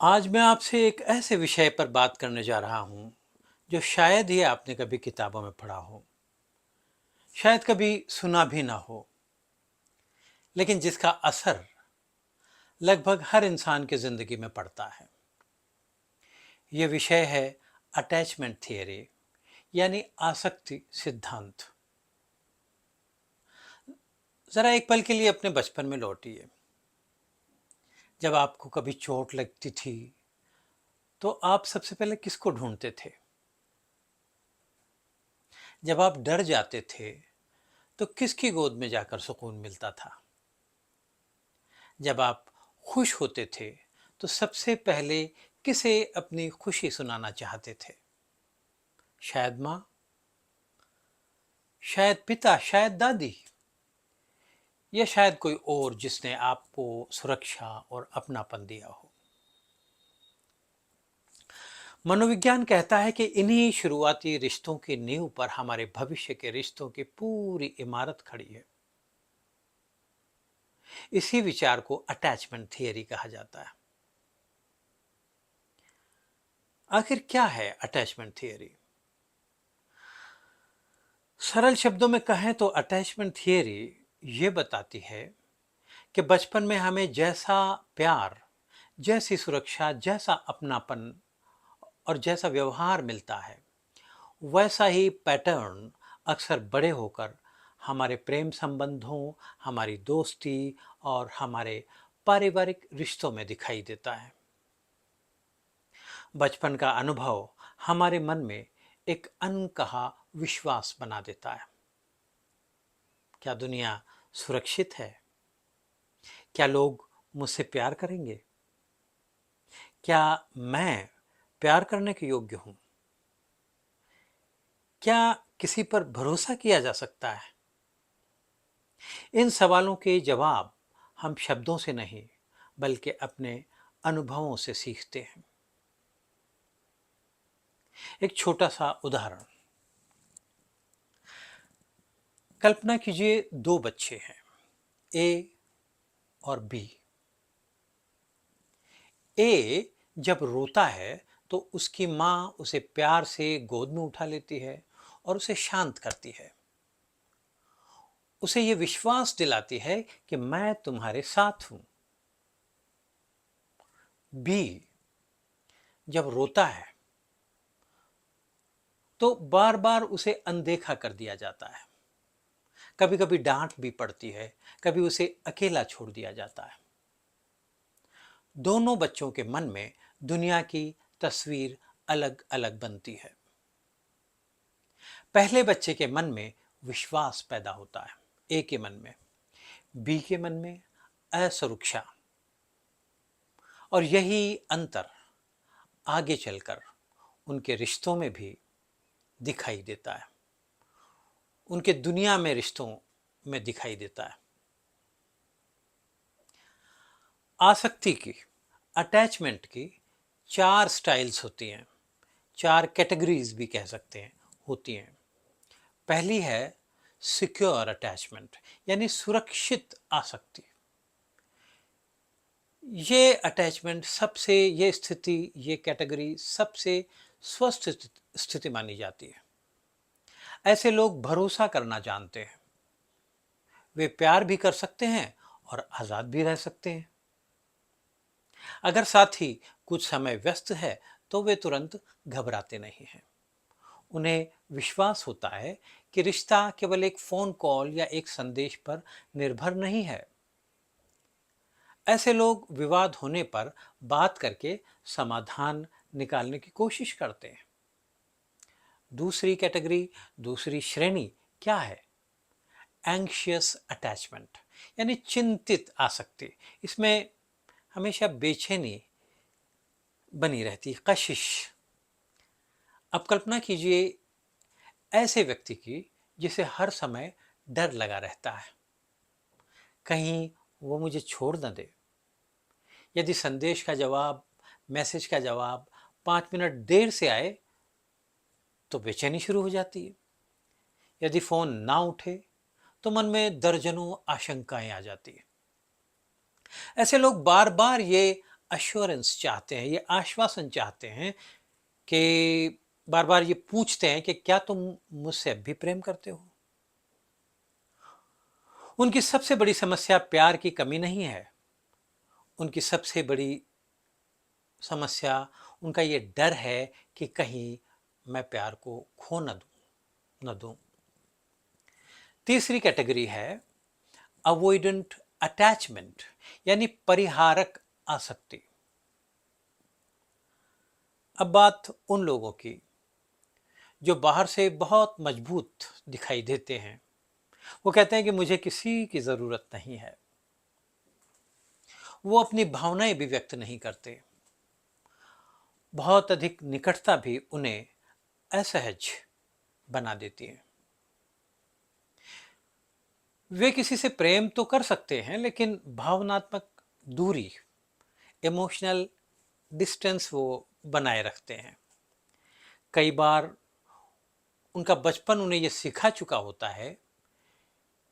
आज मैं आपसे एक ऐसे विषय पर बात करने जा रहा हूं जो शायद ही आपने कभी किताबों में पढ़ा हो, शायद कभी सुना भी ना हो, लेकिन जिसका असर लगभग हर इंसान की जिंदगी में पड़ता है। यह विषय है अटैचमेंट थियरी, यानी आसक्ति सिद्धांत। जरा एक पल के लिए अपने बचपन में लौटिए। जब आपको कभी चोट लगती थी तो आप सबसे पहले किसको ढूंढते थे? जब आप डर जाते थे तो किसकी गोद में जाकर सुकून मिलता था? जब आप खुश होते थे तो सबसे पहले किसे अपनी खुशी सुनाना चाहते थे? शायद माँ, शायद पिता, शायद दादी, या शायद कोई और जिसने आपको सुरक्षा और अपनापन दिया हो। मनोविज्ञान कहता है कि इन्हीं शुरुआती रिश्तों की नींव पर हमारे भविष्य के रिश्तों की पूरी इमारत खड़ी है। इसी विचार को अटैचमेंट थियरी कहा जाता है। आखिर क्या है अटैचमेंट थियरी? सरल शब्दों में कहें तो अटैचमेंट थियरी ये बताती है कि बचपन में हमें जैसा प्यार, जैसी सुरक्षा, जैसा अपनापन और जैसा व्यवहार मिलता है, वैसा ही पैटर्न अक्सर बड़े होकर हमारे प्रेम संबंधों, हमारी दोस्ती और हमारे पारिवारिक रिश्तों में दिखाई देता है। बचपन का अनुभव हमारे मन में एक अनकहा विश्वास बना देता है। क्या दुनिया सुरक्षित है? क्या लोग मुझसे प्यार करेंगे? क्या मैं प्यार करने के योग्य हूं? क्या किसी पर भरोसा किया जा सकता है? इन सवालों के जवाब हम शब्दों से नहीं, बल्कि अपने अनुभवों से सीखते हैं। एक छोटा सा उदाहरण, कल्पना कीजिए दो बच्चे हैं, ए और बी। ए जब रोता है तो उसकी माँ उसे प्यार से गोद में उठा लेती है और उसे शांत करती है। उसे ये विश्वास दिलाती है कि मैं तुम्हारे साथ हूं। बी जब रोता है तो बार बार उसे अनदेखा कर दिया जाता है। कभी कभी डांट भी पड़ती है, कभी उसे अकेला छोड़ दिया जाता है। दोनों बच्चों के मन में दुनिया की तस्वीर अलग अलग बनती है। पहले बच्चे के मन में विश्वास पैदा होता है, ए के मन में। बी के मन में असुरक्षा। और यही अंतर आगे चलकर उनके रिश्तों में भी दिखाई देता है, उनके दुनिया में रिश्तों में दिखाई देता है। आसक्ति की, अटैचमेंट की चार स्टाइल्स होती हैं, चार कैटेगरीज भी कह सकते हैं, होती हैं। पहली है सिक्योर अटैचमेंट, यानी सुरक्षित आसक्ति। ये अटैचमेंट सबसे, ये स्थिति, ये कैटेगरी सबसे स्वस्थ स्थिति मानी जाती है। ऐसे लोग भरोसा करना जानते हैं, वे प्यार भी कर सकते हैं और आजाद भी रह सकते हैं। अगर साथी कुछ समय व्यस्त है तो वे तुरंत घबराते नहीं हैं। उन्हें विश्वास होता है कि रिश्ता केवल एक फोन कॉल या एक संदेश पर निर्भर नहीं है। ऐसे लोग विवाद होने पर बात करके समाधान निकालने की कोशिश करते हैं। दूसरी कैटेगरी, दूसरी श्रेणी क्या है? एंग्शियस अटैचमेंट, यानी चिंतित आसक्ति। इसमें हमेशा बेचैनी बनी रहती है, कशिश। अब कल्पना कीजिए ऐसे व्यक्ति की जिसे हर समय डर लगा रहता है, कहीं वो मुझे छोड़ न दे। यदि संदेश का जवाब, मैसेज का जवाब 5 मिनट देर से आए तो बेचैनी शुरू हो जाती है। यदि फोन ना उठे तो मन में दर्जनों आशंकाएं आ जाती है। ऐसे लोग बार बार ये अश्योरेंस चाहते हैं, ये आश्वासन चाहते हैं कि बार बार ये पूछते हैं कि क्या तुम मुझसे अब भी प्रेम करते हो। उनकी सबसे बड़ी समस्या प्यार की कमी नहीं है, उनकी सबसे बड़ी समस्या उनका ये डर है कि कहीं मैं प्यार को खो न दूं। तीसरी कैटेगरी है अवॉइडेंट अटैचमेंट, यानी परिहारक आसक्ति। अब बात उन लोगों की जो बाहर से बहुत मजबूत दिखाई देते हैं। वो कहते हैं कि मुझे किसी की जरूरत नहीं है। वो अपनी भावनाएं भी व्यक्त नहीं करते। बहुत अधिक निकटता भी उन्हें असहज बना देती है। वे किसी से प्रेम तो कर सकते हैं, लेकिन भावनात्मक दूरी, इमोशनल डिस्टेंस वो बनाए रखते हैं। कई बार उनका बचपन उन्हें यह सिखा चुका होता है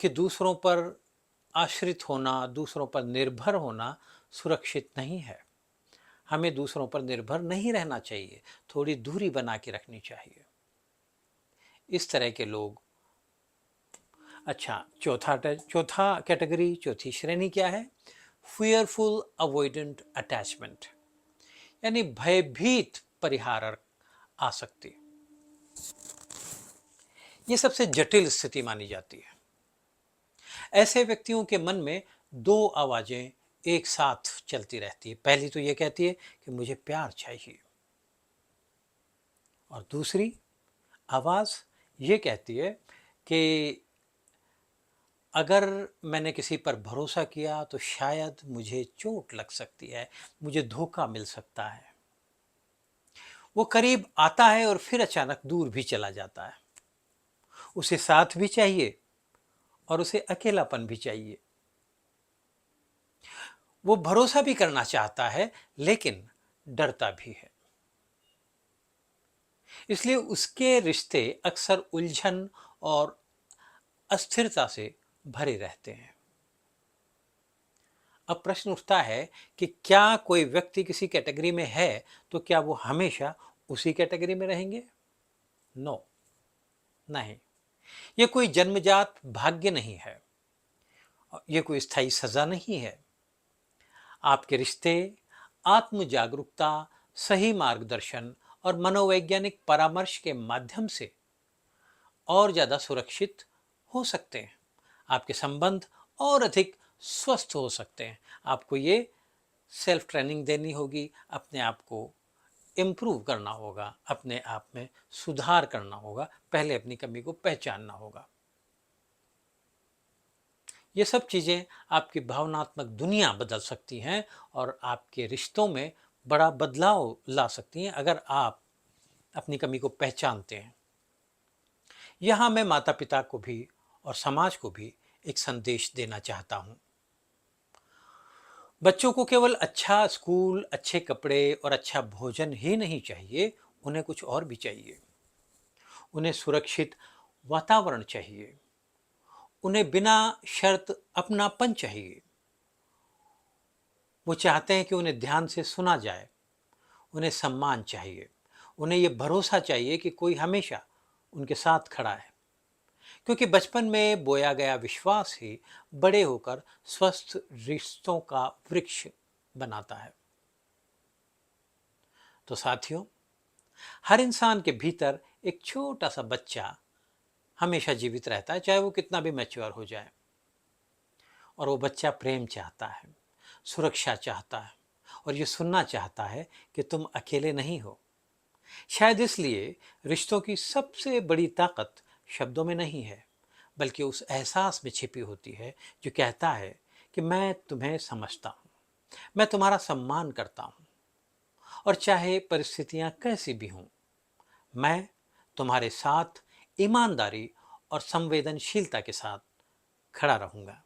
कि दूसरों पर आश्रित होना, दूसरों पर निर्भर होना सुरक्षित नहीं है। हमें दूसरों पर निर्भर नहीं रहना चाहिए, थोड़ी दूरी बना के रखनी चाहिए। इस तरह के लोग। अच्छा, चौथा कैटेगरी, चौथी श्रेणी क्या है? फियरफुल अवॉइडेंट अटैचमेंट, यानी भयभीत परिहारक आसक्ति। ये सबसे जटिल स्थिति मानी जाती है। ऐसे व्यक्तियों के मन में दो आवाजें एक साथ चलती रहती है। पहली तो ये कहती है कि मुझे प्यार चाहिए, और दूसरी आवाज ये कहती है कि अगर मैंने किसी पर भरोसा किया तो शायद मुझे चोट लग सकती है, मुझे धोखा मिल सकता है। वो करीब आता है और फिर अचानक दूर भी चला जाता है। उसे साथ भी चाहिए और उसे अकेलापन भी चाहिए। वो भरोसा भी करना चाहता है, लेकिन डरता भी है। इसलिए उसके रिश्ते अक्सर उलझन और अस्थिरता से भरे रहते हैं। अब प्रश्न उठता है कि क्या कोई व्यक्ति किसी कैटेगरी में है तो क्या वो हमेशा उसी कैटेगरी में रहेंगे? नो, नहीं। ये कोई जन्मजात भाग्य नहीं है, ये कोई स्थायी सजा नहीं है। आपके रिश्ते आत्म जागरूकता, सही मार्गदर्शन और मनोवैज्ञानिक परामर्श के माध्यम से और ज्यादा सुरक्षित हो सकते हैं। आपके संबंध और अधिक स्वस्थ हो सकते हैं। आपको ये सेल्फ ट्रेनिंग देनी होगी, अपने आप को इम्प्रूव करना होगा, अपने आप में सुधार करना होगा, पहले अपनी कमी को पहचानना होगा। ये सब चीज़ें आपकी भावनात्मक दुनिया बदल सकती हैं और आपके रिश्तों में बड़ा बदलाव ला सकती हैं, अगर आप अपनी कमी को पहचानते हैं। यहाँ मैं माता पिता को भी और समाज को भी एक संदेश देना चाहता हूँ। बच्चों को केवल अच्छा स्कूल, अच्छे कपड़े और अच्छा भोजन ही नहीं चाहिए, उन्हें कुछ और भी चाहिए। उन्हें सुरक्षित वातावरण चाहिए, उन्हें बिना शर्त अपनापन चाहिए। वो चाहते हैं कि उन्हें ध्यान से सुना जाए, उन्हें सम्मान चाहिए, उन्हें ये भरोसा चाहिए कि कोई हमेशा उनके साथ खड़ा है। क्योंकि बचपन में बोया गया विश्वास ही बड़े होकर स्वस्थ रिश्तों का वृक्ष बनाता है। तो साथियों, हर इंसान के भीतर एक छोटा सा बच्चा हमेशा जीवित रहता है, चाहे वो कितना भी मैच्योर हो जाए। और वो बच्चा प्रेम चाहता है, सुरक्षा चाहता है, और ये सुनना चाहता है कि तुम अकेले नहीं हो। शायद इसलिए रिश्तों की सबसे बड़ी ताकत शब्दों में नहीं है, बल्कि उस एहसास में छिपी होती है जो कहता है कि मैं तुम्हें समझता हूँ, मैं तुम्हारा सम्मान करता हूँ, और चाहे परिस्थितियाँ कैसी भी हों, मैं तुम्हारे साथ ईमानदारी और संवेदनशीलता के साथ खड़ा रहूँगा।